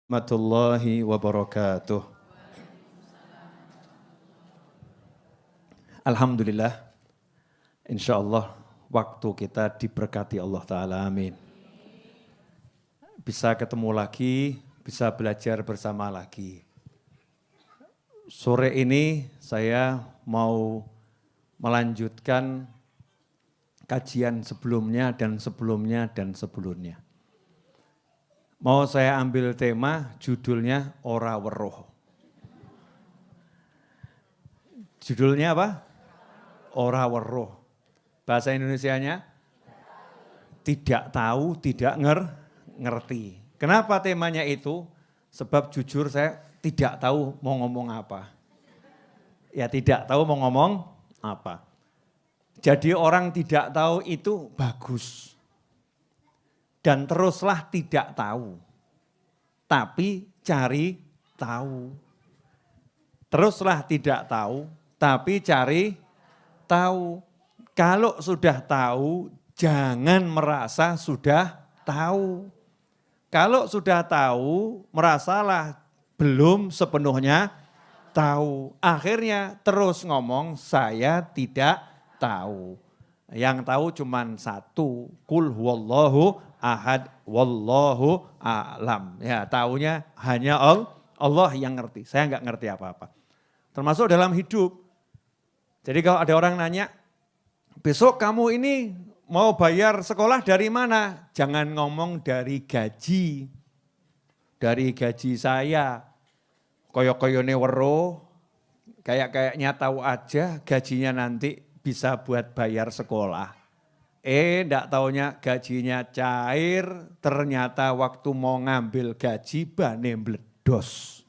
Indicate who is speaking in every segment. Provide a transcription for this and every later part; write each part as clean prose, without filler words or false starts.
Speaker 1: Warahmatullahi wabarakatuh. Alhamdulillah, insya Allah waktu kita diberkati Allah Ta'ala, amin. Bisa ketemu lagi, bisa belajar bersama lagi. Sore ini saya mau melanjutkan kajian sebelumnya dan sebelumnya dan sebelumnya. Mau saya ambil tema judulnya Ora Weruh. Judulnya apa? Ora Weruh. Bahasa Indonesianya? Tidak tahu, tidak ngerti. Kenapa temanya itu? Sebab jujur saya tidak tahu mau ngomong apa. Ya tidak tahu mau ngomong apa. Jadi orang tidak tahu itu bagus. Dan teruslah tidak tahu, tapi cari tahu. Teruslah tidak tahu, tapi cari tahu. Kalau sudah tahu, jangan merasa sudah tahu. Kalau sudah tahu, merasalah belum sepenuhnya tahu. Akhirnya terus ngomong, saya tidak tahu. Yang tahu cuma satu, kul huwallahu ahad wallahu a'lam. Ya, taunya hanya Allah yang ngerti. Saya enggak ngerti apa-apa. Termasuk dalam hidup. Jadi kalau ada orang nanya, besok kamu ini mau bayar sekolah dari mana? Jangan ngomong dari gaji. Dari gaji saya. Koyo-koyone weruh, kayak-kayaknya tahu aja gajinya nanti bisa buat bayar sekolah. Enggak taunya gajinya cair, ternyata waktu mau ngambil gaji bannya meledos.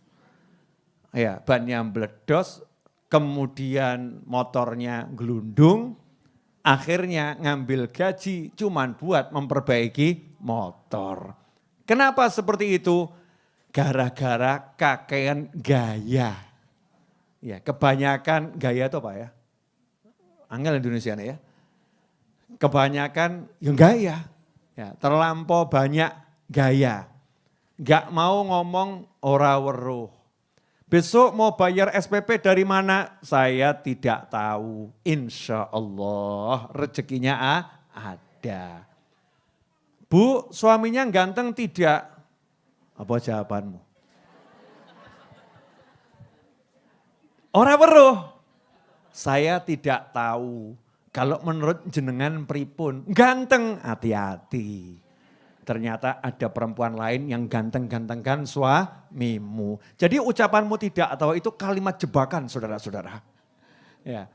Speaker 1: Ya, bannya meledos, kemudian motornya gelundung, akhirnya ngambil gaji cuman buat memperbaiki motor. Kenapa seperti itu? Gara-gara kakean gaya. Ya, kebanyakan gaya itu apa ya? Angel Indonesia ya. Kebanyakan yang gaya. Ya, terlampau banyak gaya. Gak mau ngomong ora weruh. Besok mau bayar SPP dari mana? Saya tidak tahu. Insya Allah rezekinya ada. Bu, suaminya ganteng tidak? Apa jawabanmu? Ora weruh. Saya tidak tahu. Kalau menurut jenengan pripun, ganteng, hati-hati. Ternyata ada perempuan lain yang ganteng-gantengkan suamimu. Jadi ucapanmu tidak tahu itu kalimat jebakan saudara-saudara. Ya.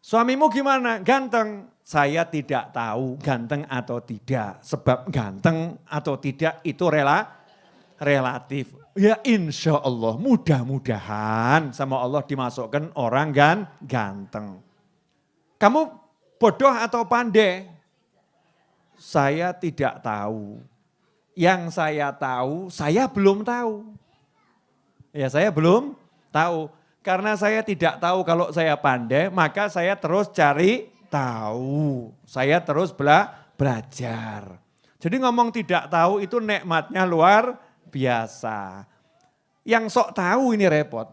Speaker 1: Suamimu gimana? Ganteng. Saya tidak tahu ganteng atau tidak. Sebab ganteng atau tidak itu relatif. Ya insya Allah mudah-mudahan sama Allah dimasukkan orang ganteng. Kamu bodoh atau pandai? Saya tidak tahu. Yang saya tahu, saya belum tahu. Ya saya belum tahu. Karena saya tidak tahu kalau saya pandai, maka saya terus cari tahu. Saya terus belajar. Jadi ngomong tidak tahu itu nikmatnya luar biasa. Yang sok tahu ini repot.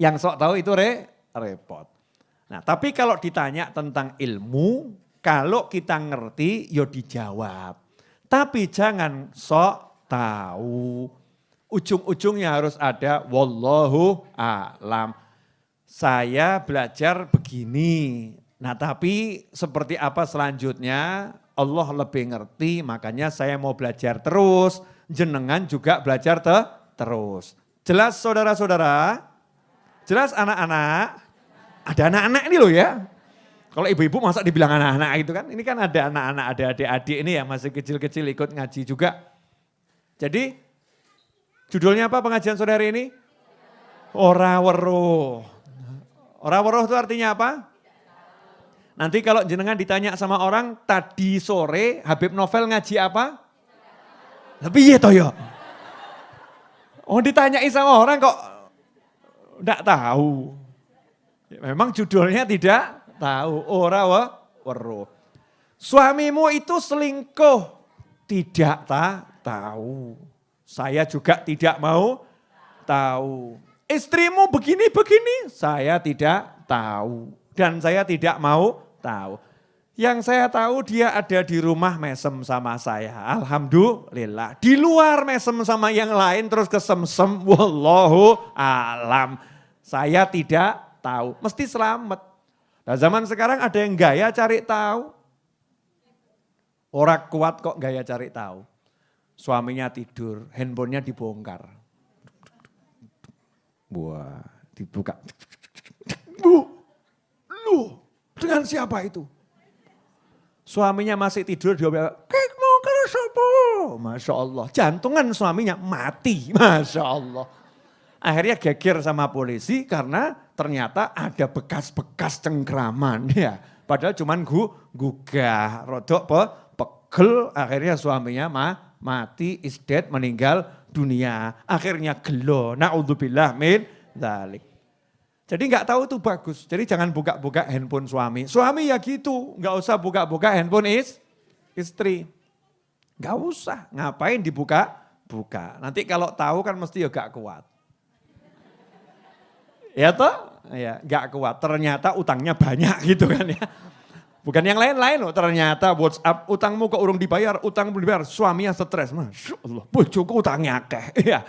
Speaker 1: Yang sok tahu itu repot. Nah tapi kalau ditanya tentang ilmu, kalau kita ngerti ya dijawab. Tapi jangan sok tahu. Ujung-ujungnya harus ada wallahu a'lam. Saya belajar begini. Nah tapi seperti apa selanjutnya Allah lebih ngerti, makanya saya mau belajar terus. Jenengan juga belajar terus. Jelas saudara-saudara? Jelas anak-anak? Ada anak-anak ini loh ya. Kalau ibu-ibu masa dibilang anak-anak itu kan. Ini kan ada anak-anak, ada adik-adik ini ya masih kecil-kecil ikut ngaji juga. Jadi judulnya apa pengajian saudara ini? Ora weruh. Ora weruh itu artinya apa? Nanti kalau jenengan ditanya sama orang, tadi sore Habib Novel ngaji apa? Lebih ya toh ya. Oh ditanyai sama orang kok enggak tahu. Memang judulnya tidak tahu. Ora weruh. Suamimu itu selingkuh. Tidak tahu. Saya juga tidak mau tahu. Istrimu begini-begini, saya tidak tahu. Dan saya tidak mau tahu. Yang saya tahu dia ada di rumah mesem sama saya. Alhamdulillah. Di luar mesem sama yang lain terus kesemsem. Wallahu alam. Saya tidak tahu. Mesti selamat. Nah zaman sekarang ada yang gaya cari tahu. Orang kuat kok gaya cari tahu. Suaminya tidur, handphonenya dibongkar. Wah, dibuka. Lu, dengan siapa itu? Suaminya masih tidur, dia bilang, kek mau ke sopo. Masya Allah, jantungan suaminya mati, Masya Allah. Akhirnya geger sama polisi karena ternyata ada bekas-bekas cengkraman. Ya, padahal cuman gugah, rodok pegel, akhirnya suaminya mati, is dead, meninggal dunia. Akhirnya gelo, na'udzubillah min dzalik. Jadi nggak tahu itu bagus. Jadi jangan buka-buka handphone suami. Suami ya gitu, nggak usah buka-buka handphone istri. Nggak usah, ngapain dibuka-buka. Nanti kalau tahu kan mesti ya gak kuat. Ya toh? Ya, gak kuat. Ternyata utangnya banyak gitu kan ya. Bukan yang lain-lain loh, ternyata WhatsApp utangmu kok urung dibayar, utang belum dibayar. Suaminya stres, Masya Allah, bojoku utangnya akeh. Ya.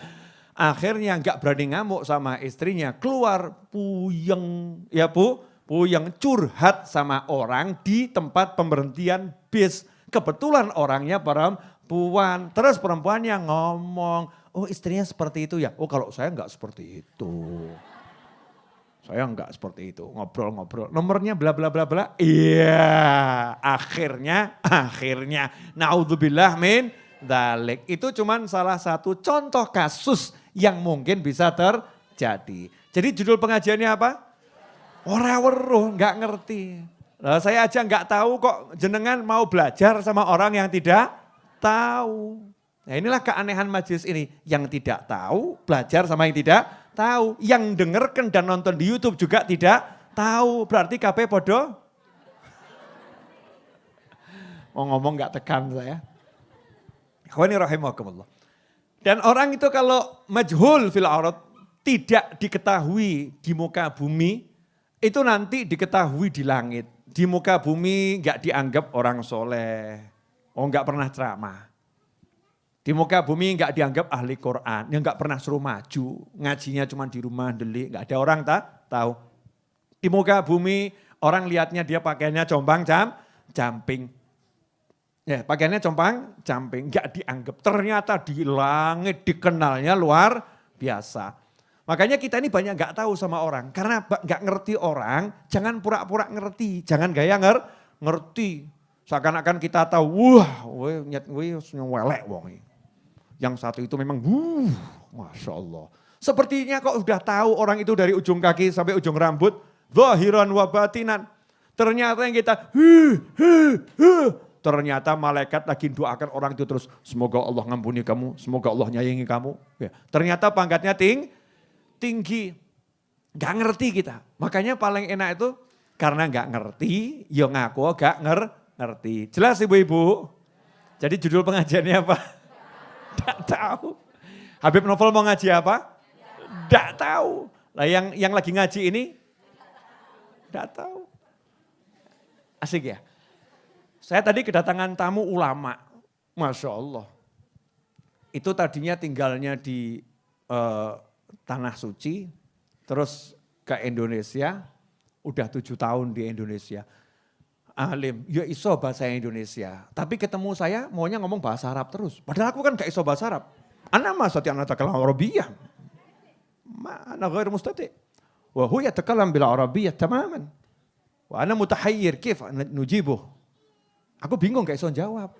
Speaker 1: Akhirnya nggak berani ngamuk sama istrinya, keluar puyeng, ya Bu, puyeng curhat sama orang di tempat pemberhentian bis. Kebetulan orangnya perempuan, terus perempuannya ngomong, oh istrinya seperti itu ya, oh kalau saya nggak seperti itu. Saya enggak seperti itu, ngobrol-ngobrol. Nomornya bla bla bla bla. Iya, akhirnya naudzubillah min dzalik. Itu cuman salah satu contoh kasus yang mungkin bisa terjadi. Jadi judul pengajiannya apa? Ora weruh, enggak ngerti. Nah, saya aja enggak tahu kok jenengan mau belajar sama orang yang tidak tahu. Nah, inilah keanehan majelis ini, yang tidak tahu belajar sama yang tidak tahu, yang dengarkan dan nonton di YouTube juga tidak tahu, berarti kabeh podo. Mau ngomong gak tekan saya. Ikhwani rahimakumullah. Dan orang itu kalau majhul fil arad, tidak diketahui di muka bumi, itu nanti diketahui di langit. Di muka bumi gak dianggap orang soleh, gak pernah ceramah. Di muka bumi enggak dianggap ahli Quran, yang enggak pernah suruh maju, ngajinya cuma di rumah delik, enggak ada orang tahu. Di muka bumi orang lihatnya dia pakaiannya camping. Ya, pakaiannya camping, enggak dianggap. Ternyata di langit dikenalnya luar biasa. Makanya kita ini banyak enggak tahu sama orang, karena enggak ngerti orang, jangan pura-pura ngerti, jangan gaya ngerti. Seakan-akan kita tahu, wah, we welek wong. Yang satu itu memang, Masya Allah. Sepertinya kok udah tahu orang itu dari ujung kaki sampai ujung rambut, zahiran wa batinan. Ternyata yang kita, ternyata malaikat lagi doakan orang itu terus, semoga Allah ngampuni kamu, semoga Allah nyayangi kamu. Ya. Ternyata pangkatnya tinggi, gak ngerti kita. Makanya paling enak itu, karena gak ngerti, ya ngaku gak ngerti. Jelas ibu-ibu? Jadi judul pengajiannya apa? Tidak tahu. Habib Novel mau ngaji apa? Tidak tahu. Nah yang lagi ngaji ini? Tidak tahu. Asik ya? Saya tadi kedatangan tamu ulama. Masya Allah. Itu tadinya tinggalnya di Tanah Suci. Terus ke Indonesia. Udah 7 tahun di Indonesia. Alim, ya iso bahasa Indonesia. Tapi ketemu saya maunya ngomong bahasa Arab terus. Padahal aku kan gak iso bahasa Arab. Ana ma sati'an atakalam Arabiyyah. Ma ana ghair mustati'. Wa huwa yatakalam bil Arabiyyah tamaman. Wa ana mutahayyir kif nujibuh. Aku bingung gak iso jawab.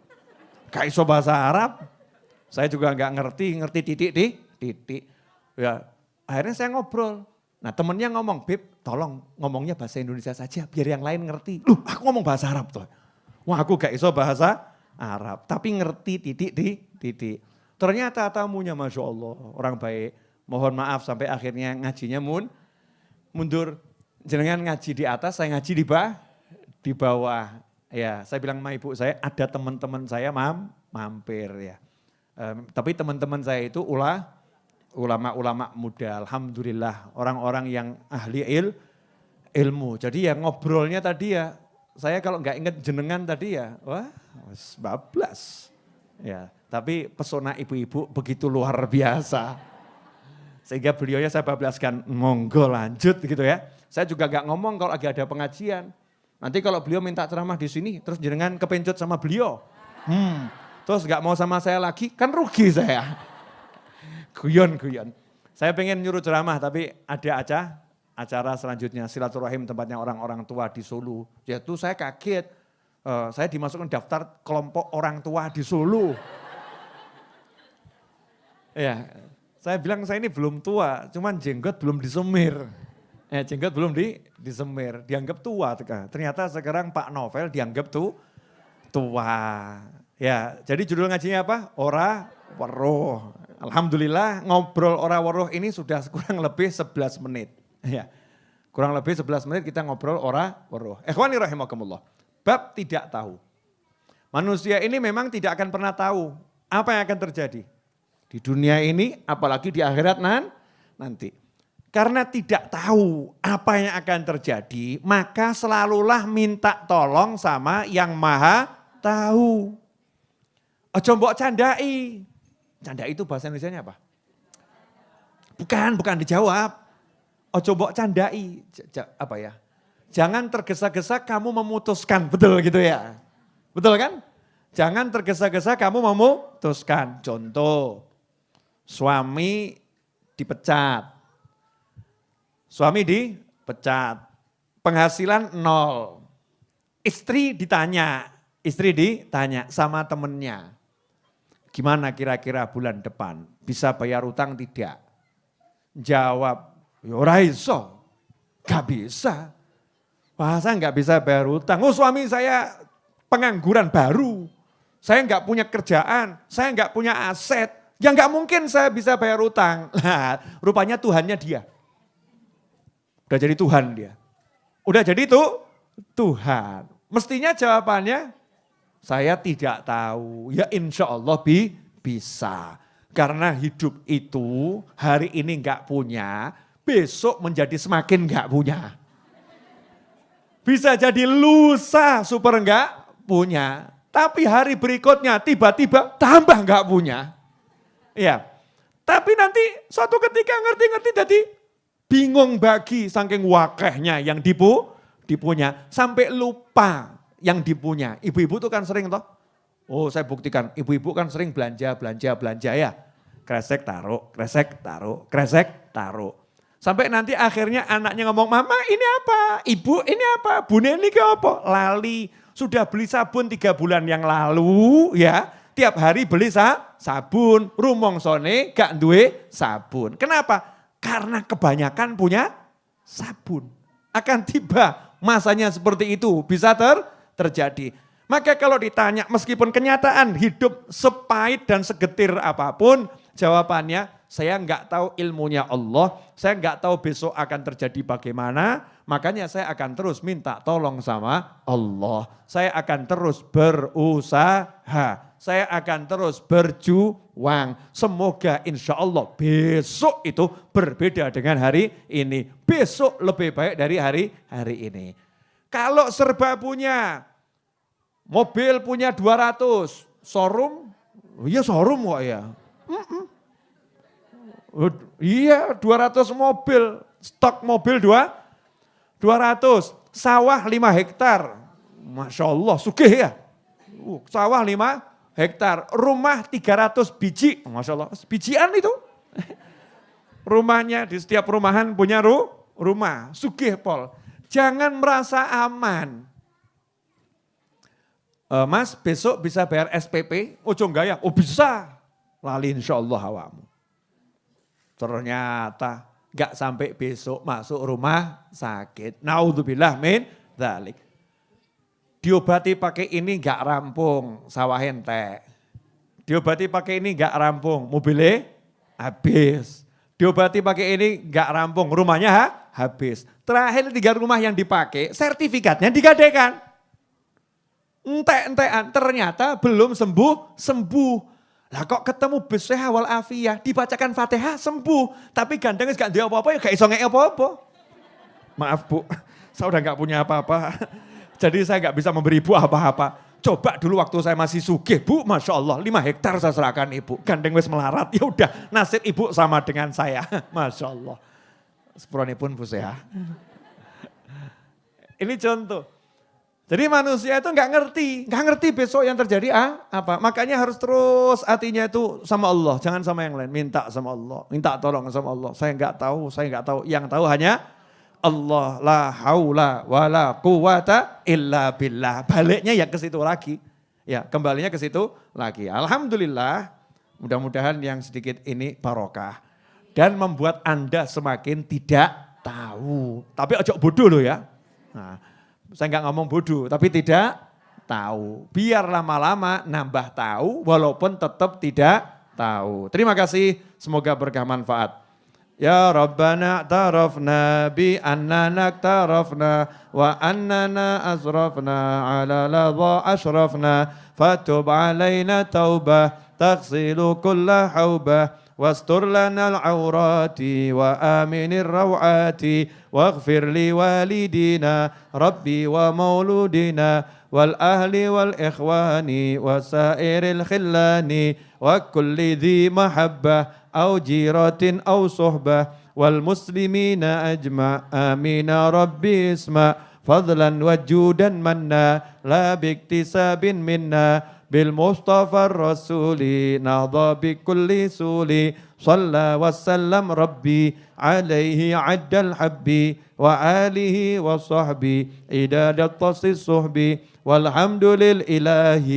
Speaker 1: Gak iso bahasa Arab. Saya juga gak ngerti titik. Ya, akhirnya saya ngobrol. Nah temennya ngomong, Beb tolong ngomongnya bahasa Indonesia saja biar yang lain ngerti. Loh aku ngomong bahasa Arab tuh. Wah aku gak iso bahasa Arab tapi ngerti titik. Ternyata tamunya Masya Allah orang baik. Mohon maaf sampai akhirnya ngajinya mundur. Jenengan ngaji di atas, saya ngaji di bawah. Ya saya bilang sama ibu saya ada teman-teman saya mampir ya. Tapi teman-teman saya itu ulama-ulama muda, alhamdulillah, orang-orang yang ahli ilmu. Jadi ya ngobrolnya tadi ya, saya kalau nggak inget jenengan tadi ya, wah bablas. Ya, tapi pesona ibu-ibu begitu luar biasa. Sehingga beliaunya saya bablaskan, monggo lanjut gitu ya. Saya juga nggak ngomong kalau lagi ada pengajian. Nanti kalau beliau minta ceramah di sini, terus jenengan kepencut sama beliau. Terus nggak mau sama saya lagi, kan rugi saya. Guyon. Saya pengen nyuruh ceramah, tapi ada acara selanjutnya, silaturahim tempatnya orang-orang tua di Solo. Yaitu saya kaget, saya dimasukkan daftar kelompok orang tua di Solo. Ya, saya bilang saya ini belum tua, cuman jenggot belum disemir. Jenggot belum disemir, dianggap tua. Ternyata sekarang Pak Novel dianggap tua. Ya, jadi judul ngajinya apa? Ora weruh. Alhamdulillah ngobrol ora weruh ini sudah kurang lebih 11 menit. Ya, kurang lebih 11 menit kita ngobrol ora weruh. Ikhwani rahimakumullah. Bab tidak tahu. Manusia ini memang tidak akan pernah tahu apa yang akan terjadi. Di dunia ini apalagi di akhirat nanti. Karena tidak tahu apa yang akan terjadi, maka selalulah minta tolong sama yang maha tahu. Ojo mbok candai. Candai itu bahasa Indonesianya apa? Bukan dijawab. Ojo mbok candai. Apa ya? Jangan tergesa-gesa kamu memutuskan, betul gitu ya? Betul kan? Jangan tergesa-gesa kamu memutuskan. Contoh, suami dipecat. Suami dipecat. Penghasilan 0. Istri ditanya sama temennya. Gimana kira-kira bulan depan? Bisa bayar utang tidak? Jawab, ya ora iso. Gak bisa. Masa gak bisa bayar utang? Oh suami saya pengangguran baru. Saya gak punya kerjaan, saya gak punya aset. Ya gak mungkin saya bisa bayar utang. Nah, rupanya Tuhannya dia. Udah jadi Tuhan dia. Udah jadi Tuhan. Mestinya jawabannya, saya tidak tahu, ya insya Allah bisa. Karena hidup itu hari ini enggak punya, besok menjadi semakin enggak punya. Bisa jadi lusa super enggak punya, tapi hari berikutnya tiba-tiba tambah enggak punya. Ya, tapi nanti suatu ketika ngerti-ngerti jadi bingung bagi saking wakehnya yang dipunya, sampai lupa yang dipunya. Ibu-ibu tuh kan sering toh. Oh saya buktikan, ibu-ibu kan sering belanja ya. Kresek taruh. Sampai nanti akhirnya anaknya ngomong, mama ini apa? Ibu ini apa? Bune ini ke apa? Lali, sudah beli sabun 3 bulan yang lalu ya. Tiap hari beli sabun, rumongsone gak duwe sabun. Kenapa? Karena kebanyakan punya sabun. Akan tiba masanya seperti itu, bisa terjadi. Maka kalau ditanya meskipun kenyataan hidup sepahit dan segetir apapun, jawabannya saya enggak tahu ilmunya Allah, saya enggak tahu besok akan terjadi bagaimana, makanya saya akan terus minta tolong sama Allah. Saya akan terus berusaha, saya akan terus berjuang. Semoga insya Allah besok itu berbeda dengan hari ini. Besok lebih baik dari hari ini. Kalau serba punya, mobil punya 200, showroom, iya showroom kok ya. Iya 200 mobil, stok mobil 200, sawah 5 hektar. Masya Allah sugih ya. Sawah 5 hektar, rumah 300 biji. Masya Allah, bijian itu. Rumahnya di setiap rumahan punya rumah, sugih pol. Jangan merasa aman. Mas besok bisa bayar SPP, ojo gaya, oh bisa. Lali insya Allah awamu. Ternyata gak sampai besok masuk rumah sakit. Naudzubillah min dzalik. Diobati pakai ini gak rampung, sawah entek. Diobati pakai ini gak rampung, mobilnya habis. Diobati pakai ini gak rampung, rumahnya habis. Terakhir 3 rumah yang dipakai, sertifikatnya digadaikan. Entek-entekan, ternyata belum sembuh. Lah kok ketemu bisihah wal afiyah, dibacakan Fatihah sembuh. Tapi gandeng gak ada apa-apa ya gak iso ngek apa-apa. Maaf Bu, saya udah gak punya apa-apa. Jadi saya gak bisa memberi Ibu apa-apa. Coba dulu waktu saya masih sugih Bu, Masya Allah 5 hektar saya serahkan Ibu. Gandeng wis melarat, ya udah nasib Ibu sama dengan saya. Masya Allah. Sepuranipun Bu Seha. Ini contoh. Jadi manusia itu nggak ngerti besok yang terjadi apa. Makanya harus terus hatinya itu sama Allah, jangan sama yang lain. Minta sama Allah, minta tolong sama Allah. Saya nggak tahu. Yang tahu hanya Allah. La haula wala quwata illa billah. Baliknya ya ke situ lagi. Ya, kembalinya ke situ lagi. Alhamdulillah, mudah-mudahan yang sedikit ini barokah dan membuat Anda semakin tidak tahu. Tapi ojo bodoh loh ya. Nah, saya nggak ngomong bodoh, tapi tidak tahu. Biar lama-lama nambah tahu, walaupun tetap tidak tahu. Terima kasih, semoga berkah manfaat. Ya Rabbana tarafna bi annana tarafna wa annana asrafna ala ladha ashrafna fatub alaina taubah taghsilu kulla haubah واستر لنا العورات وآمن الروعات واغفر لوالدينا ربي ومولودنا والأهل والإخوان وسائر الخلان وكل ذي محبة أو جيرة أو صحبة والمسلمين أجمع آمين ربي اسمع فضلا وجودا منا لا باكتساب منا بالمصطفى الرسول نهضى بكل سول صلى وسلم ربي عليه عد الحب وآله وصحبه إداد الطص الصحب والحمد للإله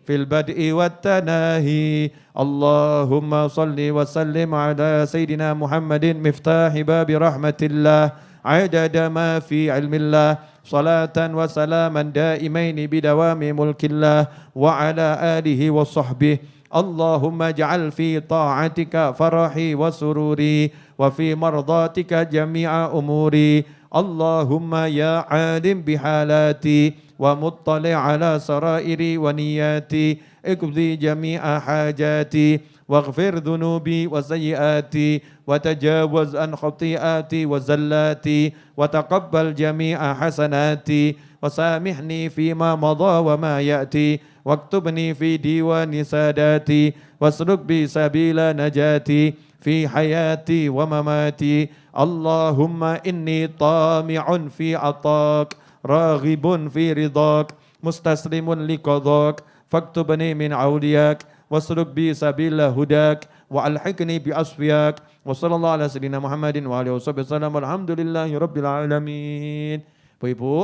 Speaker 1: في البدء والتناهي اللهم صل وسلم على سيدنا محمد مفتاح باب رحمة الله عدد ما في علم الله صلاة وسلاما دائمين بدوام ملك الله وعلى آله وصحبه اللهم اجعل في طاعتك فرحي وسروري وفي مرضاتك جميع أموري اللهم يا عالم بحالاتي ومطلع على سرائري ونياتي اقضي جميع حاجاتي واغفر ذنوبي وسيئاتي وتجاوز عن خطيئاتي وزلاتي وتقبل جميع حسناتي وسامحني فيما مضى وما يأتي واكتبني في ديوان ساداتي واسلك بي سبيل نجاتي في حياتي ومماتي اللهم إني طامع في عطاك راغب في رضاك مستسلم لقضاك فاكتبني من عولياك واسلك بي سبيل هداك وألحقني بأصفياك وصلى الله على سيدنا محمد وعلى وصحبه وسلم والحمدلله رب العالمين. Ibu,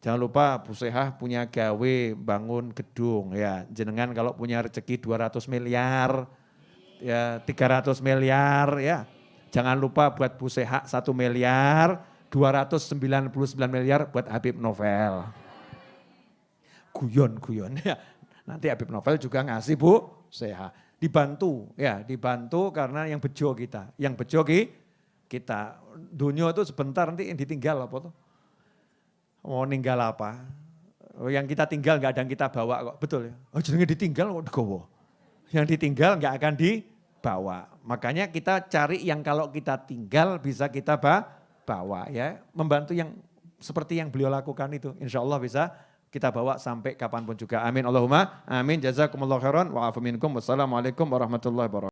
Speaker 1: jangan lupa Bu Sehah punya gawe bangun gedung ya. Jenengan kalau punya rezeki 200 miliar ya 300 miliar ya. Jangan lupa buat Bu Sehah 1 miliar, 299 miliar buat Habib Novel. Guyon ya. Nanti Habib Novel juga ngasih Bu Sehah. Dibantu ya, dibantu karena yang bejo kita. Yang bejo kita. Dunia itu sebentar nanti yang ditinggal apa tuh. Mau ninggal apa. Yang kita tinggal gak ada yang kita bawa kok. Betul ya. Oh jenenge ditinggal kok digowo. Yang ditinggal gak akan dibawa. Makanya kita cari yang kalau kita tinggal bisa kita bawa ya. Membantu yang seperti yang beliau lakukan itu. Insya Allah bisa kita bawa sampai kapanpun juga. Amin Allahumma amin. Jazakumullah khairan wa afu minkum. Wassalamualaikum warahmatullahi wabarakatuh.